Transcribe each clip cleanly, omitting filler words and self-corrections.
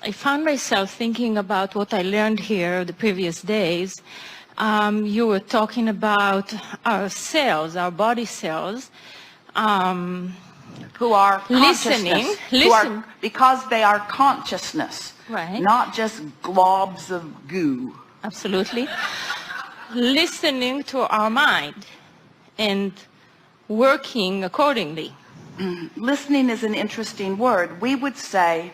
I found myself thinking about what I learned here the previous days. You were talking about our cells, our body cells, who are listening, because they are consciousness, right? Not just globs of goo. Absolutely. Listening to our mind and working accordingly. Listening is an interesting word. We would say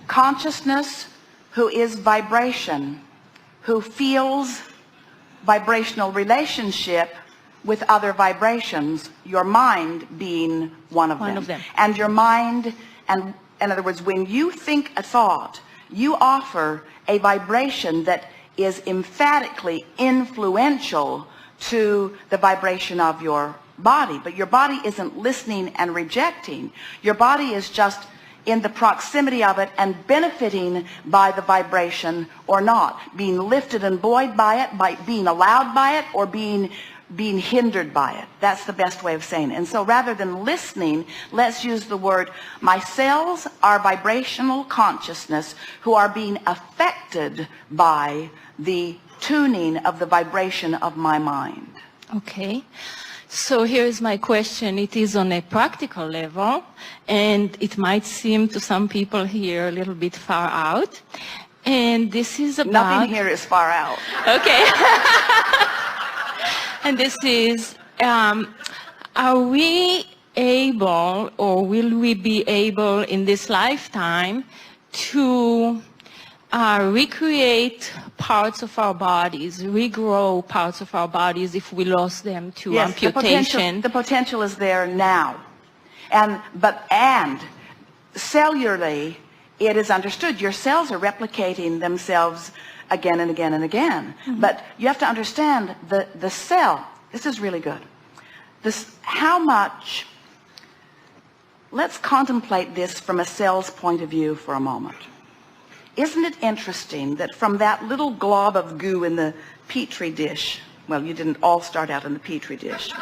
consciousness, who is vibration, who feels vibrational relationship with other vibrations, your mind being one of them. And your mind, and in other words, when you think a thought, you offer a vibration that is emphatically influential to the vibration of your body. But your body isn't listening and rejecting. Your body is just in the proximity of it and benefiting by the vibration or not, being lifted and buoyed by it, by being allowed by it, or being hindered by it. That's the best way of saying it. And so rather than listening, let's use the word, my cells are vibrational consciousness who are being affected by the tuning of the vibration of my mind. Okay. So here's my question. It is on a practical level, and it might seem to some people here a little bit far out. And this is about... Nothing here is far out. Okay. And this is, are we able, or will we be able in this lifetime to recreate parts of our bodies, regrow parts of our bodies if we lost them to amputation? The potential is there now. And cellularly, it is understood your cells are replicating themselves again and again and again. Mm-hmm. But you have to understand the cell. This is really good. How much, let's contemplate this from a cell's point of view for a moment. Isn't it interesting that from that little glob of goo in the petri dish, well, you didn't all start out in the petri dish,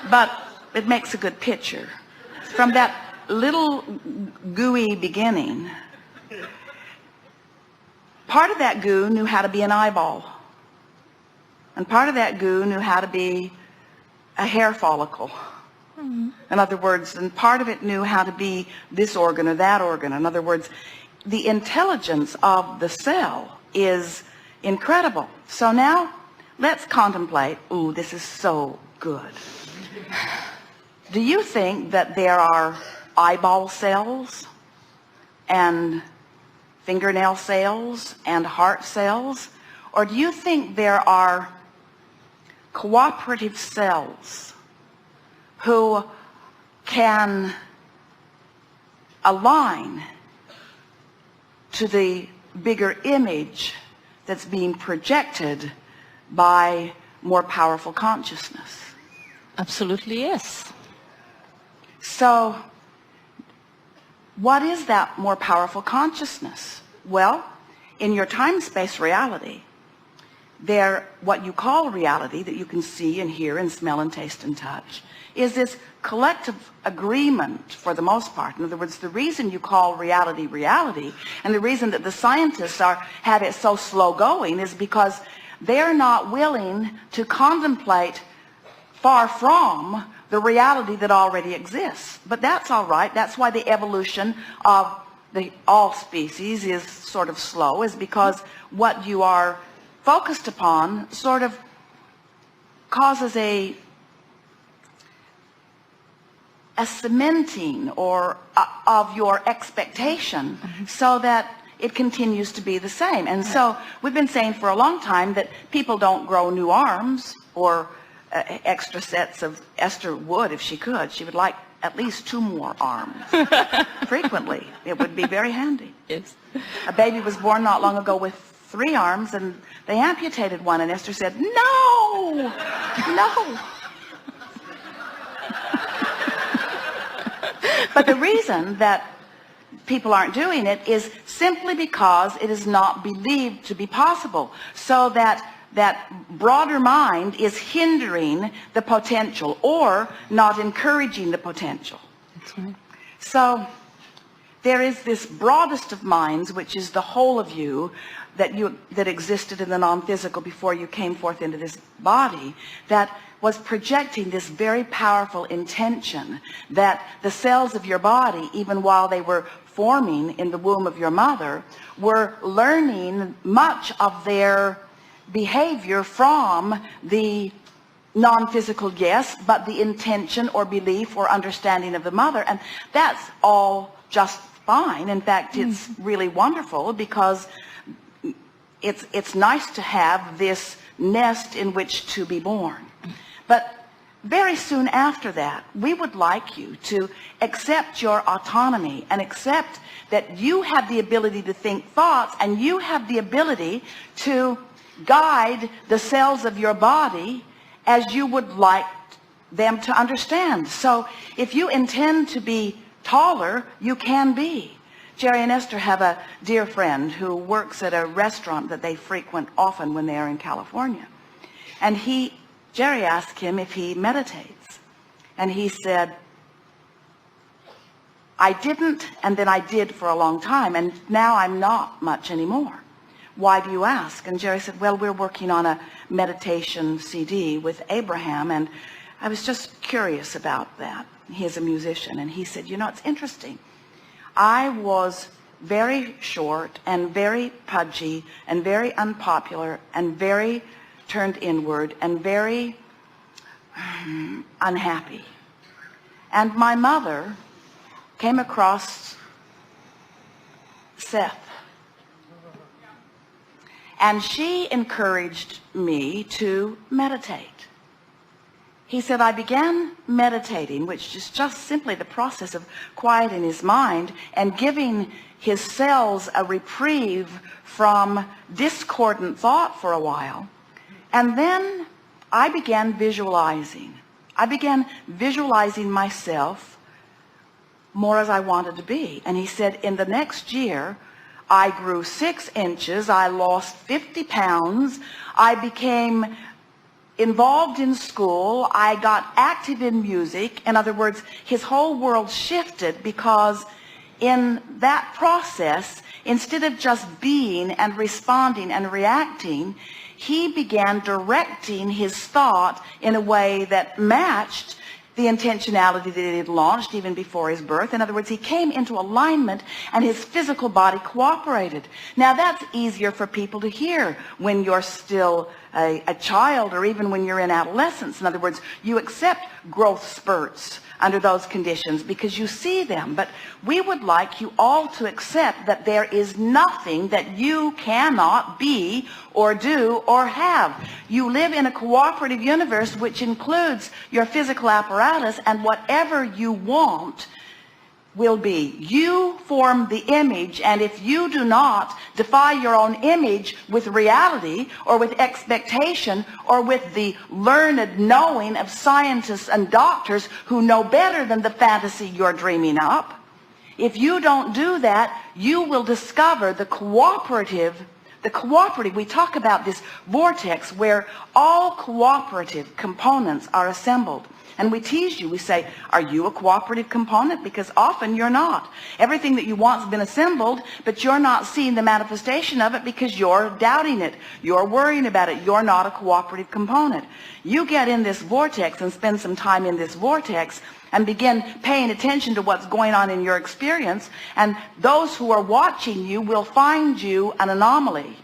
but it makes a good picture. From that little gooey beginning, part of that goo knew how to be an eyeball, and part of that goo knew how to be a hair follicle. Mm-hmm. In other words, and part of it knew how to be this organ or that organ. In other words, the intelligence of the cell is incredible. So now let's contemplate. Ooh, this is so good. Do you think that there are eyeball cells and fingernail cells and heart cells? Or do you think there are cooperative cells who can align to the bigger image that's being projected by more powerful consciousness? Absolutely, yes. So what is that more powerful consciousness? Well, in your time-space reality, what you call reality, that you can see and hear and smell and taste and touch, is this collective agreement for the most part. In other words, the reason you call reality reality, and the reason that the scientists have it so slow going, is because they're not willing to contemplate far from the reality that already exists. But that's all right. That's why the evolution of all species is sort of slow, is because what you are focused upon sort of causes a cementing of your expectation, so that it continues to be the same. And so we've been saying for a long time that people don't grow new arms or extra sets of... Esther would if she could. She would like at least 2 more arms frequently. It would be very handy. Yes. A baby was born not long ago with 3 arms, and they amputated one, and Esther said, no, no. But the reason that people aren't doing it is simply because it is not believed to be possible. So that broader mind is hindering the potential or not encouraging the potential. That's right. So there is this broadest of minds, which is the whole of you that existed in the non-physical before you came forth into this body, that was projecting this very powerful intention that the cells of your body, even while they were forming in the womb of your mother, were learning much of their behavior from the non-physical, yes, but the intention or belief or understanding of the mother. And that's all just fine. In fact, it's really wonderful, because it's nice to have this nest in which to be born. But very soon after that, we would like you to accept your autonomy and accept that you have the ability to think thoughts, and you have the ability to guide the cells of your body as you would like them to understand. So if you intend to be taller, you can be. Jerry and Esther have a dear friend who works at a restaurant that they frequent often when they are in California. And Jerry asked him if he meditates. And he said, I didn't, and then I did for a long time, and now I'm not much anymore. Why do you ask? And Jerry said, well, we're working on a meditation CD with Abraham, and I was just curious about that. He is a musician. And he said, you know, it's interesting. I was very short and very pudgy and very unpopular and very turned inward and very unhappy. And my mother came across Seth, and she encouraged me to meditate. He said, I began meditating, which is just simply the process of quieting his mind and giving his cells a reprieve from discordant thought for a while. And then I began visualizing. I began visualizing myself more as I wanted to be. And he said, in the next year, I grew 6 inches. I lost 50 pounds. I became involved in school. I got active in music. In other words, his whole world shifted, because in that process, instead of just being and responding and reacting, he began directing his thought in a way that matched the intentionality that he had launched even before his birth. In other words, he came into alignment, and his physical body cooperated. Now, that's easier for people to hear when you're still a child, or even when you're in adolescence. In other words, you accept growth spurts under those conditions because you see them. But we would like you all to accept that there is nothing that you cannot be or do or have. You live in a cooperative universe, which includes your physical apparatus, and whatever you want will be. You form the image, and if you do not defy your own image with reality or with expectation or with the learned knowing of scientists and doctors who know better than the fantasy you're dreaming up, if you don't do that, you will discover the cooperative, we talk about this vortex where all cooperative components are assembled. And we tease you. We say, are you a cooperative component? Because often you're not. Everything that you want has been assembled, but you're not seeing the manifestation of it because you're doubting it. You're worrying about it. You're not a cooperative component. You get in this vortex and spend some time in this vortex and begin paying attention to what's going on in your experience. And those who are watching you will find you an anomaly.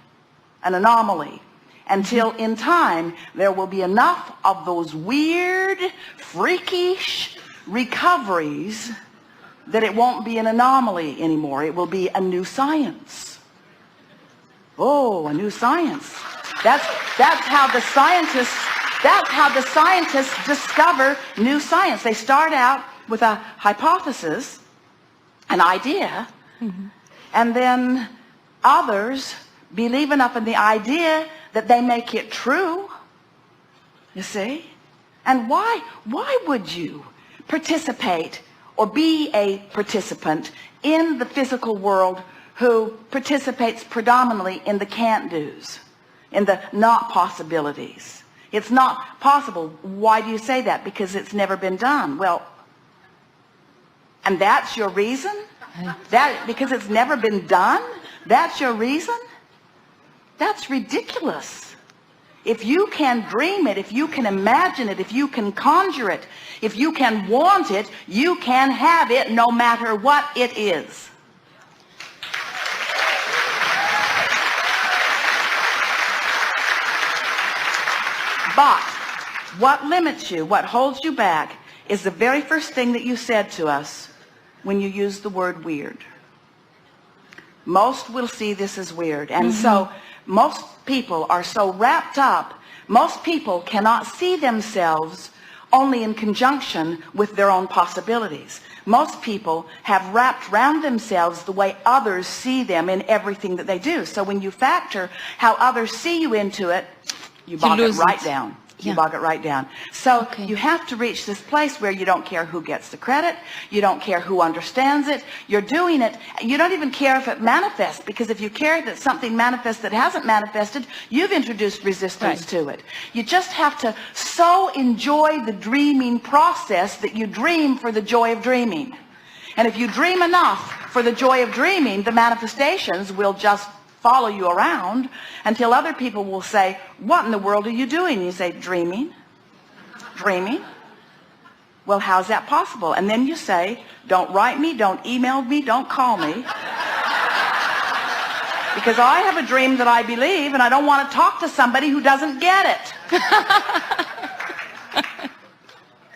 Until in time there will be enough of those weird, freakish recoveries that it won't be an anomaly anymore. It will be a new science. Oh, a new science. That's how the scientists discover new science. They start out with a hypothesis, an idea, and then others believe enough in the idea that they make it true, you see? And why would you participate or be a participant in the physical world who participates predominantly in the can't-dos, in the not possibilities? It's not possible. Why do you say that? Because it's never been done. Well, and that's your reason? That, because it's never been done? That's your reason? That's ridiculous. If you can dream it, if you can imagine it, if you can conjure it, if you can want it, you can have it no matter what it is. But what limits you, what holds you back, is the very first thing that you said to us when you used the word weird. Most will see this as weird. And so most people are so wrapped up, most people cannot see themselves only in conjunction with their own possibilities. Most people have wrapped around themselves the way others see them in everything that they do. So when you factor how others see you into it, you bog it right down. You bog it right down. So you have to reach this place where you don't care who gets the credit. You don't care who understands it. You're doing it. You don't even care if it manifests, because if you care that something manifests that hasn't manifested, you've introduced resistance to it. You just have to so enjoy the dreaming process that you dream for the joy of dreaming. And if you dream enough for the joy of dreaming, the manifestations will just follow you around until other people will say, what in the world are you doing? You say, dreaming. Dreaming? Well, how's that possible? And then you say, don't write me, don't email me, don't call me. Because I have a dream that I believe, and I don't want to talk to somebody who doesn't get it.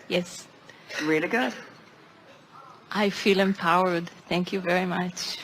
Yes. Really good. I feel empowered. Thank you very much.